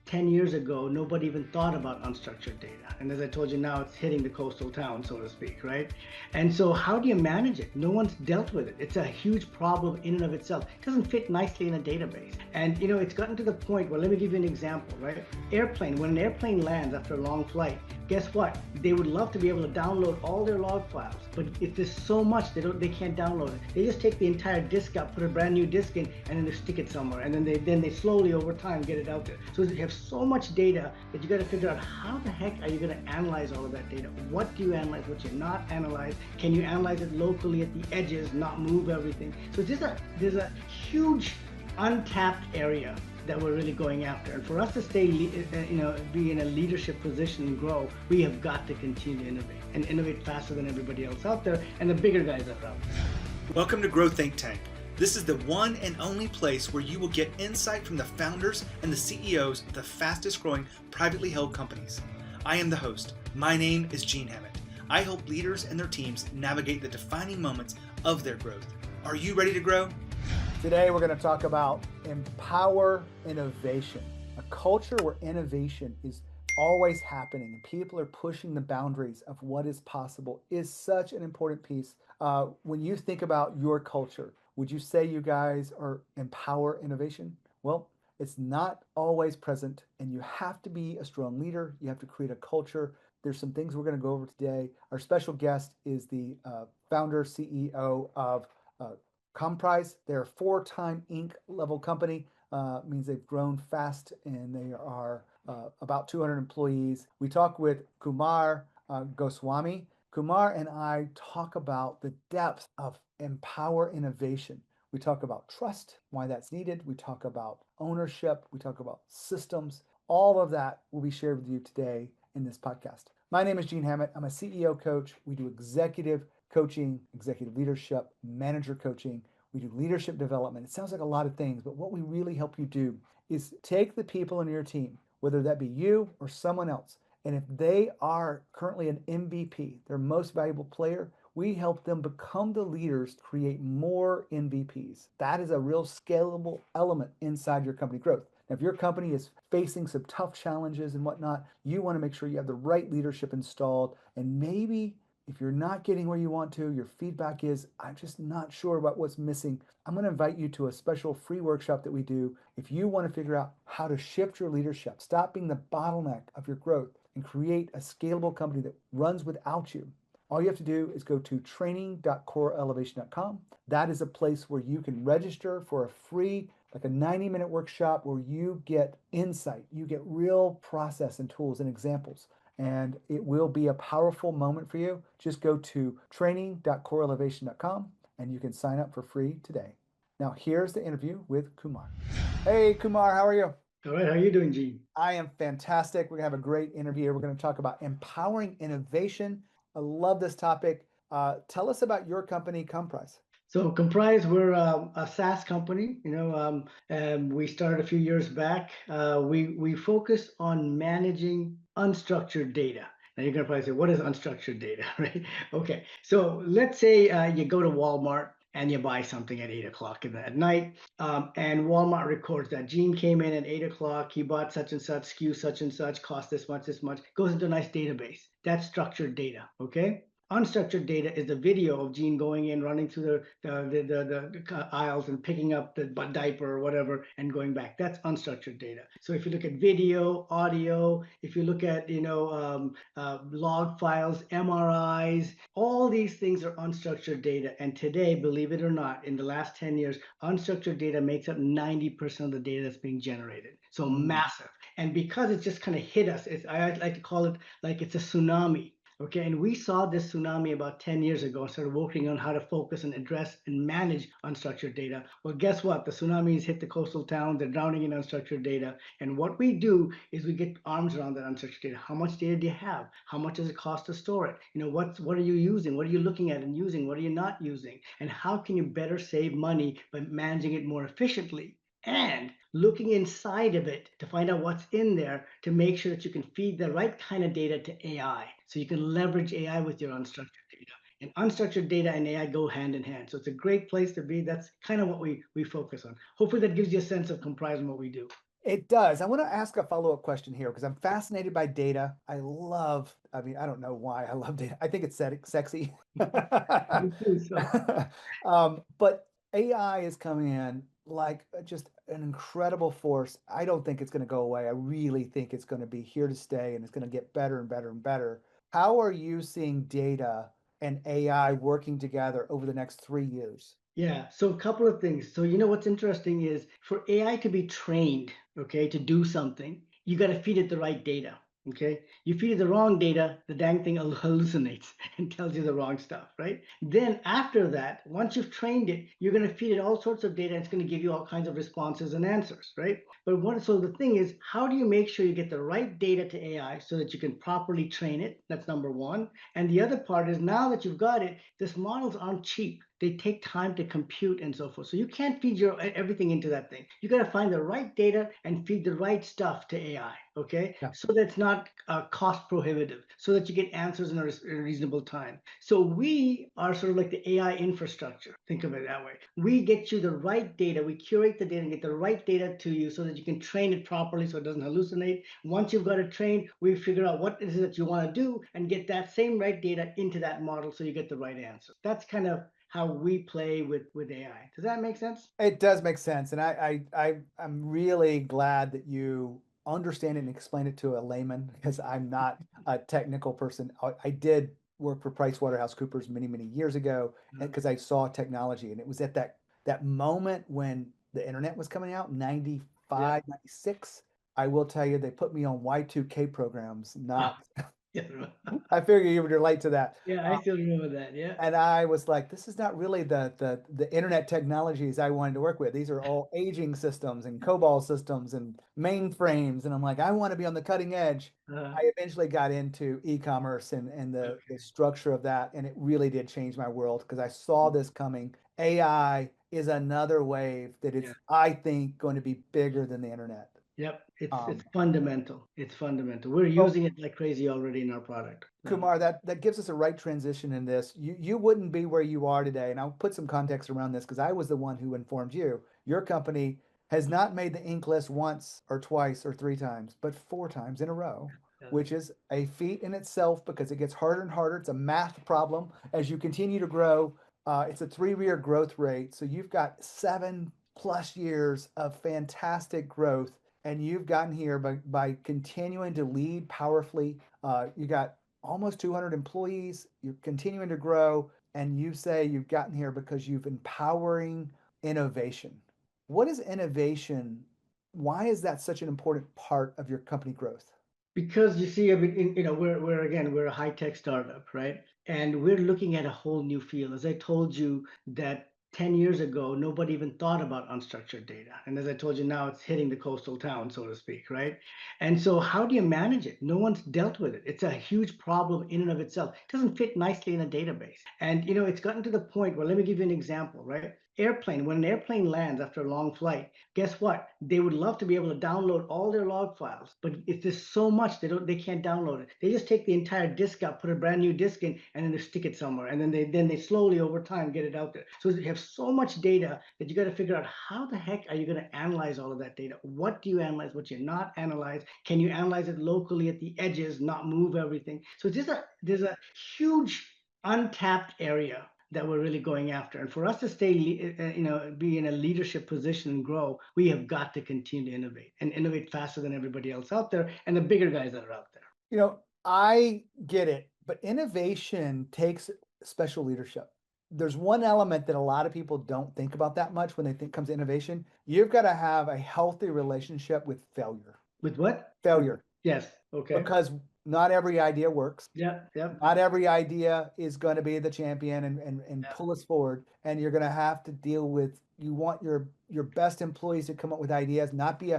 10 years ago, nobody even thought about unstructured data. And as I told you, now it's hitting the coastal town, so to speak, right? And so how do you manage it? No one's dealt with it. It's a huge problem in and of itself. It doesn't fit nicely in a database. And it's gotten to the point where, let me give you an example, right? When an airplane lands after a long flight, guess what? They would love to be able to download all their log files, but if there's so much, they can't download it. They just take the entire disk out, put a brand new disk in, and then they stick it somewhere, and then they slowly over time get it out there. So you have so much data that you got to figure out how the heck are you going to analyze all of that data? What do you analyze? What you not analyze? Can you analyze it locally at the edges, not move everything? So there's a huge untapped area that we're really going after. And for us to stay, be in a leadership position and grow, we have got to continue to innovate and innovate faster than everybody else out there and the bigger guys that are out there. Welcome to Grow Think Tank. This is the one and only place where you will get insight from the founders and the CEOs of the fastest growing privately held companies. I am the host. My name is Gene Hammett. I help leaders and their teams navigate the defining moments of their growth. Are you ready to grow? Today, we're going to talk about empower innovation, a culture where innovation is always happening and people are pushing the boundaries of what is possible is such an important piece. When you think about your culture, would you say you guys are empower innovation? Well, it's not always present, and you have to be a strong leader. You have to create a culture. There's some things we're going to go over today. Our special guest is the founder, CEO of Komprise. They're a 4-time Inc. level company. Means they've grown fast, and they are about 200 employees. We talk with Kumar Goswami. Kumar and I talk about the depth of empower innovation. We talk about trust, why that's needed. We talk about ownership. We talk about systems. All of that will be shared with you today in this podcast. My name is Gene Hammett. I'm a CEO coach. We do executive coaching, executive leadership, manager coaching. We do leadership development. It sounds like a lot of things, but what we really help you do is take the people in your team, whether that be you or someone else, and if they are currently an MVP, their most valuable player, we help them become the leaders to create more MVPs. That is a real scalable element inside your company growth. Now, if your company is facing some tough challenges and whatnot, you want to make sure you have the right leadership installed. And maybe if you're not getting where you want to, your feedback is, I'm just not sure about what's missing, I'm going to invite you to a special free workshop that we do. If you want to figure out how to shift your leadership, stop being the bottleneck of your growth, and create a scalable company that runs without you, all you have to do is go to training.coreelevation.com. That is a place where you can register for a free, like a 90-minute workshop where you get insight, you get real process and tools and examples. And it will be a powerful moment for you. Just go to training.coreelevation.com and you can sign up for free today. Now, here's the interview with Kumar. Hey, Kumar, how are you? All right, how are you doing, Gene? I am fantastic. We're going to have a great interview. We're going to talk about empowering innovation. I love this topic. Tell us about your company, Komprise. So Komprise, we're a SaaS company. We started a few years back. We focus on managing unstructured data. Now you're gonna probably say, what is unstructured data, right? Okay, so let's say you go to Walmart and you buy something at 8 o'clock at night, and Walmart records that Gene came in at 8 o'clock, he bought such and such, SKU such and such, cost this much, goes into a nice database. That's structured data, okay? Unstructured data is the video of Gene going in, running through the aisles and picking up the diaper or whatever and going back. That's unstructured data. So if you look at video, audio, if you look at log files, MRIs, all these things are unstructured data. And today, believe it or not, in the last 10 years, unstructured data makes up 90% of the data that's being generated. So massive. And because it just kind of hit us, I like to call it like it's a tsunami. Okay, and we saw this tsunami about 10 years ago and started working on how to focus and address and manage unstructured data. Well, guess what? The tsunamis hit the coastal towns, they're drowning in unstructured data. And what we do is we get arms around that unstructured data. How much data do you have? How much does it cost to store it? What are you using? What are you looking at and using? What are you not using? And how can you better save money by managing it more efficiently? And looking inside of it to find out what's in there to make sure that you can feed the right kind of data to AI. So you can leverage AI with your unstructured data. And unstructured data and AI go hand in hand. So it's a great place to be. That's kind of what we focus on. Hopefully that gives you a sense of Komprise and what we do. It does. I want to ask a follow-up question here because I'm fascinated by data. I mean, I don't know why I love data. I think it's sexy. Me too, so But AI is coming in like just an incredible force. I don't think it's going to go away. I really think it's going to be here to stay and it's going to get better and better and better. How are you seeing data and AI working together over the next 3 years? yeah, so a couple of things. So what's interesting is for AI to be trained, okay, to do something, you got to feed it the right data. Okay, you feed it the wrong data, the dang thing hallucinates and tells you the wrong stuff, right? Then after that, once you've trained it, you're going to feed it all sorts of data. And it's going to give you all kinds of responses and answers, right? So the thing is, how do you make sure you get the right data to AI so that you can properly train it? That's number one. And the other part is now that you've got it, these models aren't cheap. They take time to compute and so forth. So you can't feed your everything into that thing. You got to find the right data and feed the right stuff to AI. Okay, Yeah. so that's not cost prohibitive, so that you get answers in a reasonable time. So we are sort of like the AI infrastructure. Think of it that way. We get you the right data. We curate the data and get the right data to you so that you can train it properly so it doesn't hallucinate. Once you've got it trained, we figure out what it is that you want to do and get that same right data into that model so you get the right answer. That's kind of how we play with AI. Does that make sense? It does make sense, and I'm really glad that you understand it and explain it to a layman because I'm not a technical person. I did work for PricewaterhouseCoopers many years ago because I saw technology, and it was at that moment when the internet was coming out, Yeah. 95, 96. I will tell you, they put me on Y2K programs, not. Yeah, I figure you would relate to that. yeah, I still remember that. Yeah. And I was like, this is not really the internet technologies I wanted to work with. These are all aging systems and COBOL systems and mainframes. And I'm like, I want to be on the cutting edge. Uh, I eventually got into e-commerce and the okay. structure of that. And it really did change my world because I saw this coming. AI is another wave that Yeah. is, I think, going to be bigger than the internet. Yep. It's Um, fundamental. It's fundamental. We're well, using it like crazy already in our product. So Kumar, that gives us a right transition in this. You wouldn't be where you are today, and I'll put some context around this because I was the one who informed you. Your company has not made the ink list once or twice or three times, but four times in a row, yeah. which is a feat in itself because it gets harder and harder. It's a math problem as you continue to grow. It's a 3 year growth rate, so you've got 7+ years of fantastic growth, and you've gotten here by continuing to lead powerfully. You got almost 200 employees. You're continuing to grow, and you say you've gotten here because you've empowering innovation. What is innovation? Why is that such an important part of your company growth? Because you see, I mean, we're a high tech startup, right? And we're looking at a whole new field. As I told you that 10 years ago, nobody even thought about unstructured data. And as I told you, now it's hitting the coastal town, so to speak, right? And so how do you manage it? No one's dealt with it. It's a huge problem in and of itself. It doesn't fit nicely in a database. And it's gotten to the point where, let me give you an example, right? When an airplane lands after a long flight, guess what? They would love to be able to download all their log files, but it's just so much they can't download it. They just take the entire disk out, put a brand new disk in, and then they stick it somewhere, and then they slowly over time get it out there. So you have so much data that you got to figure out how the heck are you going to analyze all of that data? What do you analyze? What you not analyze? Can you analyze it locally at the edges, not move everything? So there's a huge untapped area that we're really going after. And for us to stay, be in a leadership position and grow, we have got to continue to innovate and innovate faster than everybody else out there and the bigger guys that are out there. I get it, but innovation takes special leadership. There's one element that a lot of people don't think about that much when they think comes to innovation. You've got to have a healthy relationship with failure. With what? Failure, Yes. Okay. because not every idea works. Yeah. Yeah. Not every idea is going to be the champion and Yeah. pull us forward. And you're going to have to deal with, you want your best employees to come up with ideas, not be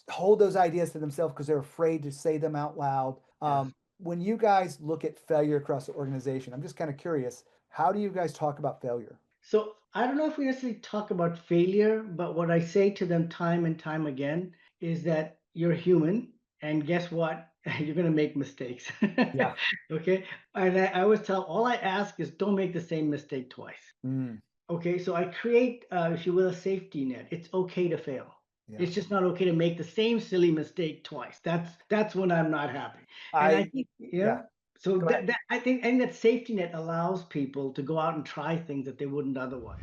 hold those ideas to themselves because they're afraid to say them out loud. Yes. When you guys look at failure across the organization, I'm just kind of curious, how do you guys talk about failure? So I don't know if we necessarily talk about failure, but what I say to them time and time again is that you're human, and guess what? You're going to make mistakes. Yeah. Okay. And I always tell, all I ask is don't make the same mistake twice. Mm, Okay. So I create, if you will, a safety net. It's okay to fail. Yeah. It's just not okay to make the same silly mistake twice. That's when I'm not happy. And I I think, yeah. so Go ahead. that I think that safety net allows people to go out and try things that they wouldn't otherwise.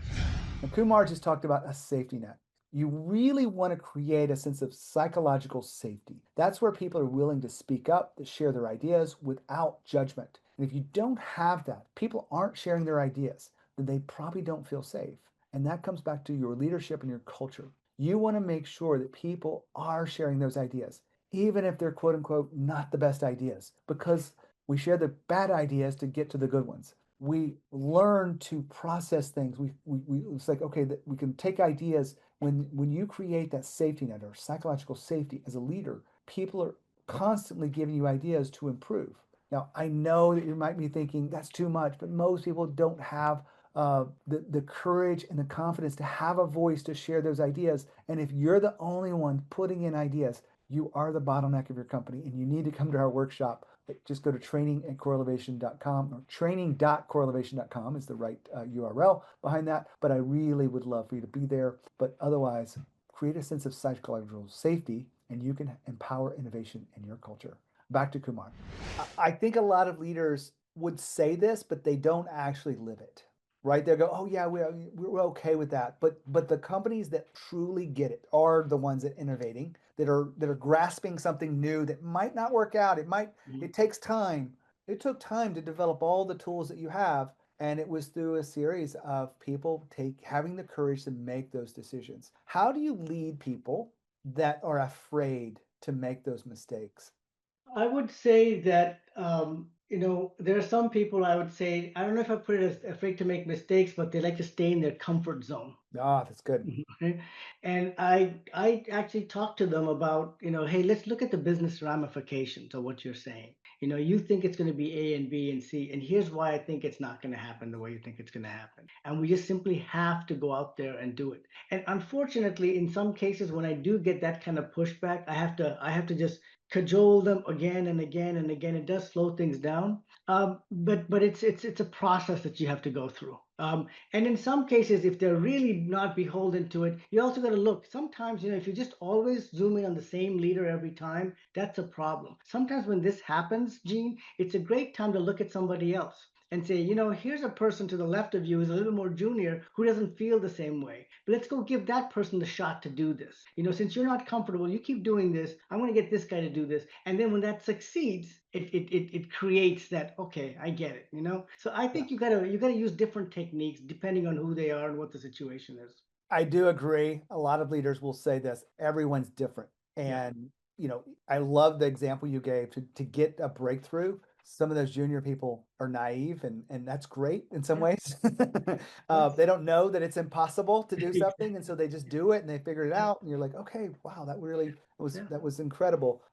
And Kumar just talked about a safety net. You really want to create a sense of psychological safety. That's where people are willing to speak up, to share their ideas without judgment. And if you don't have that, people aren't sharing their ideas, then they probably don't feel safe. And that comes back to your leadership and your culture. You want to make sure that people are sharing those ideas, even if they're quote unquote not the best ideas, because we share the bad ideas to get to the good ones. We learn to process things. We it's like, okay, that we can take ideas. When you create that safety net or psychological safety as a leader, people are constantly giving you ideas to improve. Now, I know that you might be thinking that's too much, but most people don't have the courage and the confidence to have a voice to share those ideas. And if you're the only one putting in ideas, you are the bottleneck of your company, and you need to come to our workshop. Just go to training@corelevation.com, or training.corelevation.com is the right URL behind that. But I really would love for you to be there. But otherwise, create a sense of psychological safety, and you can empower innovation in your culture. Back to Kumar. I think a lot of leaders would say this, but they don't actually live it. Right? They'll go, oh yeah, we're okay with that. But the companies that truly get it are the ones that innovating, that are grasping something new that might not work out. It takes time. It took time to develop all the tools that you have, and it was through a series of people having the courage to make those decisions. How do you lead people that are afraid to make those mistakes? I would say that there are some people, I would say, I don't know if I put it as afraid to make mistakes, but they like to stay in their comfort zone. Ah, that's good. Right? And I actually talked to them about, hey, let's look at the business ramifications of what you're saying. You think it's going to be A and B and C, and here's why I think it's not going to happen the way you think it's going to happen. And we just simply have to go out there and do it. And unfortunately, in some cases, when I do get that kind of pushback, I have to just cajole them again and again and again. It does slow things down, but it's a process that you have to go through. And in some cases, if they're really not beholden to it, you also got to look. Sometimes, if you just always zoom in on the same leader every time, that's a problem. Sometimes when this happens, Gene, it's a great time to look at somebody else and say, here's a person to the left of you who's a little more junior who doesn't feel the same way. But let's go give that person the shot to do this. Since you're not comfortable, you keep doing this. I'm going to get this guy to do this. And then when that succeeds, it creates that, okay, I get it. So I Yeah. think you gotta use different techniques depending on who they are and what the situation is. I do agree. A lot of leaders will say this. Everyone's different. Yeah. And, I love the example you gave to get a breakthrough. Some of those junior people are naive, and that's great in some Yeah. ways. Yes. They don't know that it's impossible to do something. And Exactly. so they just do it and they figure it Yeah. out. And you're like, okay, wow, Yeah. that was incredible.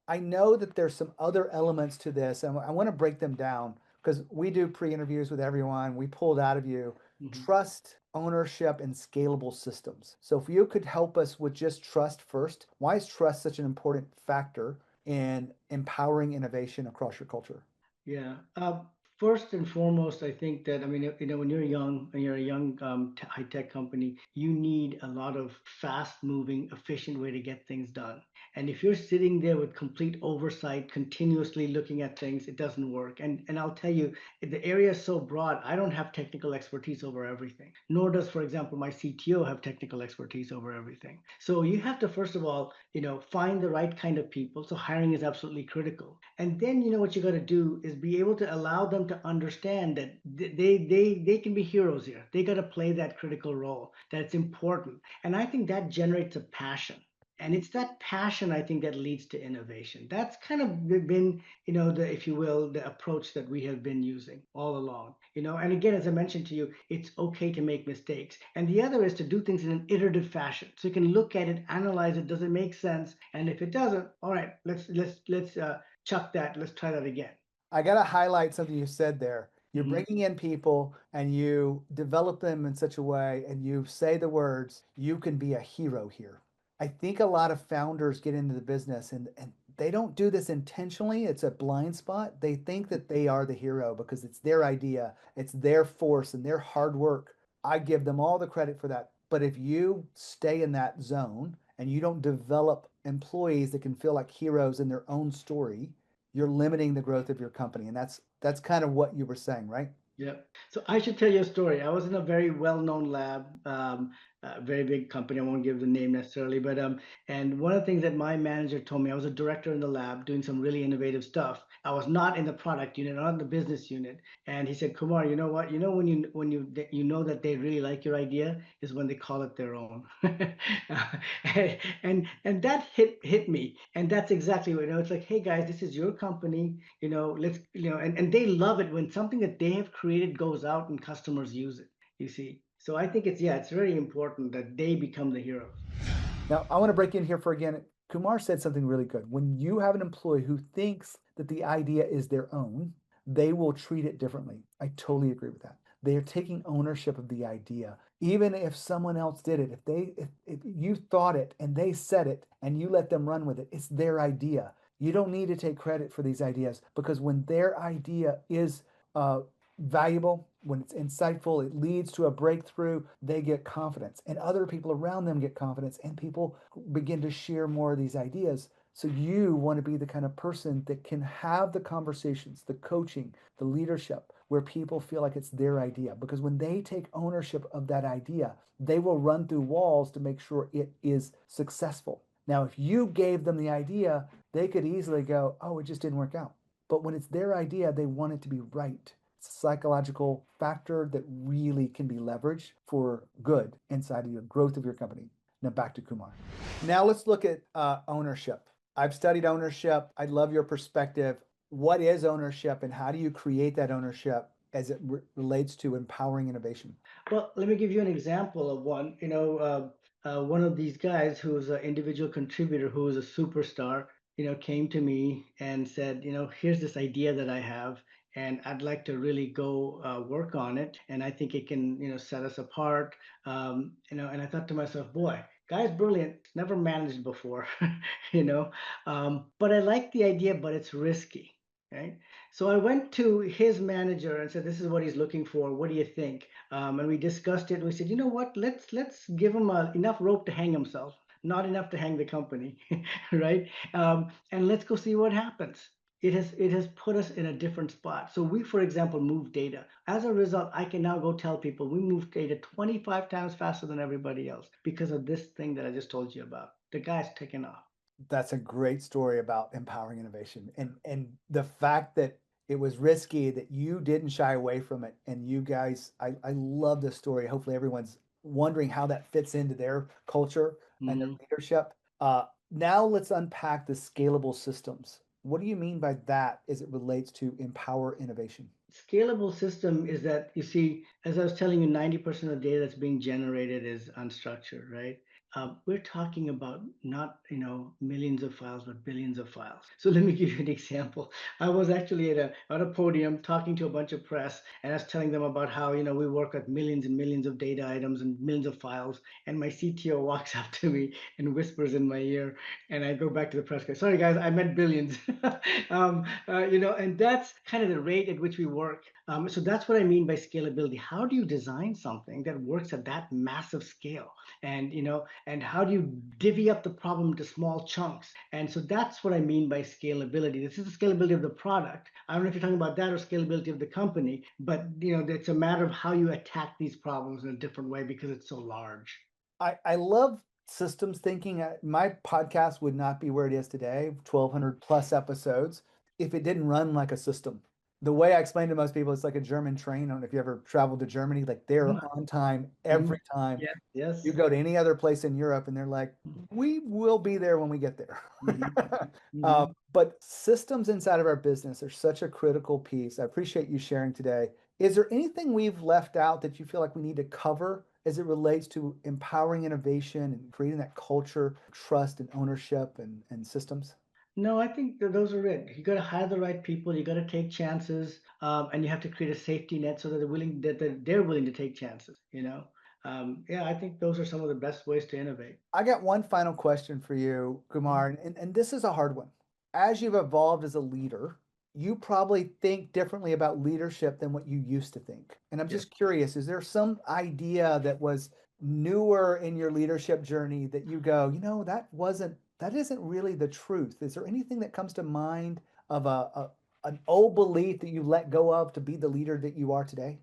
I know that there's some other elements to this, and I want to break them down because we do pre-interviews with everyone. We pulled out of you Mhm. trust, ownership, and scalable systems. So if you could help us with just trust first, why is trust such an important factor in empowering innovation across your culture? Yeah. First and foremost, I think that, I mean, when you're young and you're a young high tech company, you need a lot of fast moving, efficient way to get things done. And if you're sitting there with complete oversight, continuously looking at things, it doesn't work. And I'll tell you, the area is so broad. I don't have technical expertise over everything, nor does, for example, my CTO have technical expertise over everything. So you have to, first of all, find the right kind of people. So hiring is absolutely critical. And then what you got to do is be able to allow them to understand that they can be heroes here. They got to play that critical role. That it's important. And I think that generates a passion. And it's that passion, I think, that leads to innovation. That's kind of been, the, if you will, the approach that we have been using all along. And again, as I mentioned to you, it's okay to make mistakes. And the other is to do things in an iterative fashion. So you can look at it, analyze it, does it make sense? And if it doesn't, all right, let's chuck that. Let's try that again. I got to highlight something you said there. You're Hmm. bringing in people and you develop them in such a way, and you say the words, you can be a hero here. I think a lot of founders get into the business and they don't do this intentionally. It's a blind spot. They think that they are the hero because it's their idea, it's their force and their hard work. I give them all the credit for that. But if you stay in that zone and you don't develop employees that can feel like heroes in their own story, you're limiting the growth of your company. And that's kind of what you were saying, right? Yeah. So I should tell you a story. I was in a very well-known lab, a very big company. I won't give the name necessarily, but and one of the things that my manager told me, I was a director in the lab doing some really innovative stuff. I was not in the product unit, not in the business unit. And he said, Kumar, you know what? You know when you know that they really like your idea is when they call it their own. And that hit me. And that's exactly what, it's like, hey guys, this is your company, let's, and they love it when something that they have created goes out and customers use it, you see. So I think it's very important that they become the heroes. Now, I want to break in here for again. Kumar said something really good. When you have an employee who thinks that the idea is their own, they will treat it differently. I totally agree with that. They are taking ownership of the idea. Even if someone else did it, if you thought it and they said it and you let them run with it, it's their idea. You don't need to take credit for these ideas, because when their idea is valuable, when it's insightful, it leads to a breakthrough, they get confidence, and other people around them get confidence, and people begin to share more of these ideas. So you want to be the kind of person that can have the conversations, the coaching, the leadership, where people feel like it's their idea. Because when they take ownership of that idea, they will run through walls to make sure it is successful. Now, if you gave them the idea, they could easily go, oh, it just didn't work out. But when it's their idea, they want it to be right. It's a psychological factor that really can be leveraged for good inside of your growth of your company. Now back to Kumar. Now let's look at ownership. I've studied ownership. I love your perspective. What is ownership, and how do you create that ownership as it relates to empowering innovation? Well, let me give you an example of one. One of these guys who's an individual contributor who is a superstar, came to me and said, here's this idea that I have, and I'd like to really go work on it, and I think it can, set us apart. And I thought to myself, boy, guy's brilliant, never managed before, but I like the idea, but it's risky, right? So I went to his manager and said, "This is what he's looking for. What do you think?" And we discussed it. We said, "You know what? Let's give him enough rope to hang himself, not enough to hang the company, right? And let's go see what happens." It has put us in a different spot. So we, for example, move data. As a result, I can now go tell people we move data 25 times faster than everybody else because of this thing that I just told you about. The guy's taken off. That's a great story about empowering innovation, and the fact that it was risky, that you didn't shy away from it. And you guys, I love this story. Hopefully everyone's wondering how that fits into their culture and their leadership. Now let's unpack the scalable systems. What do you mean by that as it relates to empower innovation? Scalable system is that, you see, as I was telling you, 90% of the data that's being generated is unstructured, right? We're talking about not, millions of files, but billions of files. So let me give you an example. I was actually at a podium talking to a bunch of press, and I was telling them about how, we work with millions and millions of data items and millions of files. And my CTO walks up to me and whispers in my ear, and I go back to the press guy, "Sorry guys, I meant billions." And that's kind of the rate at which we work. So that's what I mean by scalability. How do you design something that works at that massive scale? And how do you divvy up the problem into small chunks? And so that's what I mean by scalability. This is the scalability of the product. I don't know if you're talking about that or scalability of the company, but it's a matter of how you attack these problems in a different way because it's so large. I love systems thinking. My podcast would not be where it is today, 1,200 plus episodes, if it didn't run like a system. The way I explain to most people, it's like a German train. I don't know if you ever traveled to Germany, like they're on time every time. Yeah. Yes. You go to any other place in Europe and they're like, we will be there when we get there. But systems inside of our business are such a critical piece. I appreciate you sharing today. Is there anything we've left out that you feel like we need to cover as it relates to empowering innovation and creating that culture, trust and ownership and systems? No, I think that those are it. You got to hire the right people. You got to take chances, and you have to create a safety net so that they're willing to take chances. Yeah, I think those are some of the best ways to innovate. I got one final question for you, Kumar, and this is a hard one. As you've evolved as a leader, you probably think differently about leadership than what you used to think. And I'm Yeah. just curious, is there some idea that was newer in your leadership journey that you go, that isn't really the truth? Is there anything that comes to mind of an old belief that you let go of to be the leader that you are today?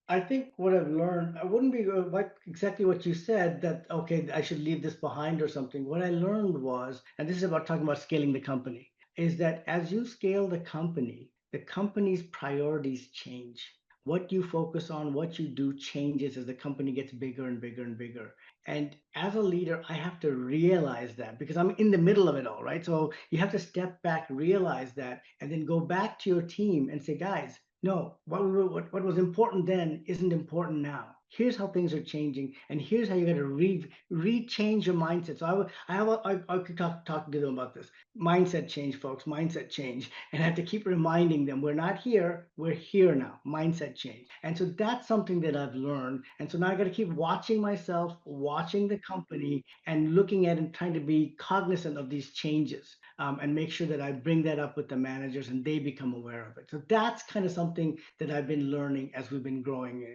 I think what I've learned, I wouldn't be like exactly what you said that, okay, I should leave this behind or something. What I learned was, and this is about talking about scaling the company, is that as you scale the company's priorities change. What you focus on, what you do changes as the company gets bigger and bigger and bigger. And as a leader, I have to realize that because I'm in the middle of it all, right? So you have to step back, realize that, and then go back to your team and say, guys, no, what was important then isn't important now. Here's how things are changing, and here's how you got to rechange your mindset. So I could talk to them about this mindset change, folks. Mindset change, and I have to keep reminding them we're not here, we're here now. Mindset change, and so that's something that I've learned. And so now I got to keep watching myself, watching the company, and looking at and trying to be cognizant of these changes and make sure that I bring that up with the managers and they become aware of it. So that's kind of something that I've been learning as we've been growing,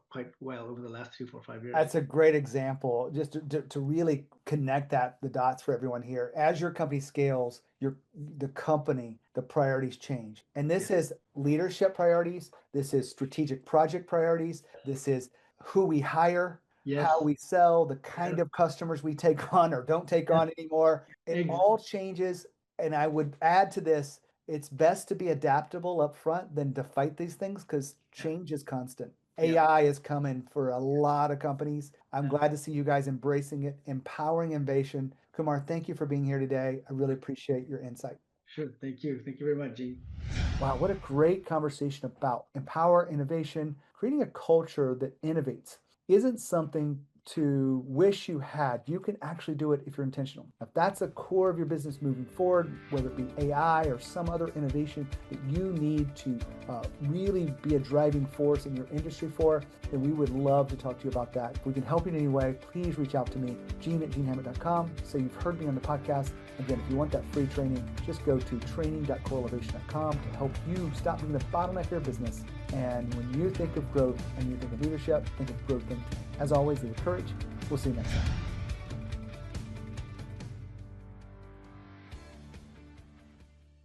quite well over the last 3, 4, 5 years. That's a great example, just to really connect the dots for everyone here. As your company scales, the company, the priorities change. And this is leadership priorities. This is strategic project priorities. This is who we hire, how we sell, the kind of customers we take on or don't take on anymore. It all changes. And I would add to this, it's best to be adaptable up front than to fight these things because change is constant. AI is coming for a lot of companies. I'm glad to see you guys embracing it, empowering innovation. Kumar, thank you for being here today. I really appreciate your insight. Sure. Thank you. Thank you very much, Gene. Wow, what a great conversation about empower innovation. Creating a culture that innovates isn't something to wish you had. You can actually do it if you're intentional. If that's a core of your business moving forward, whether it be AI or some other innovation that you need to really be a driving force in your industry for, then we would love to talk to you about that. If we can help you in any way, please reach out to me, gene@genehammett.com. So you've heard me on the podcast. Again, if you want that free training, just go to training.corelevation.com to help you stop being the bottleneck of your business. And when you think of growth and you think of leadership, think of growth thinking. As always, lead with courage. We'll see you next time.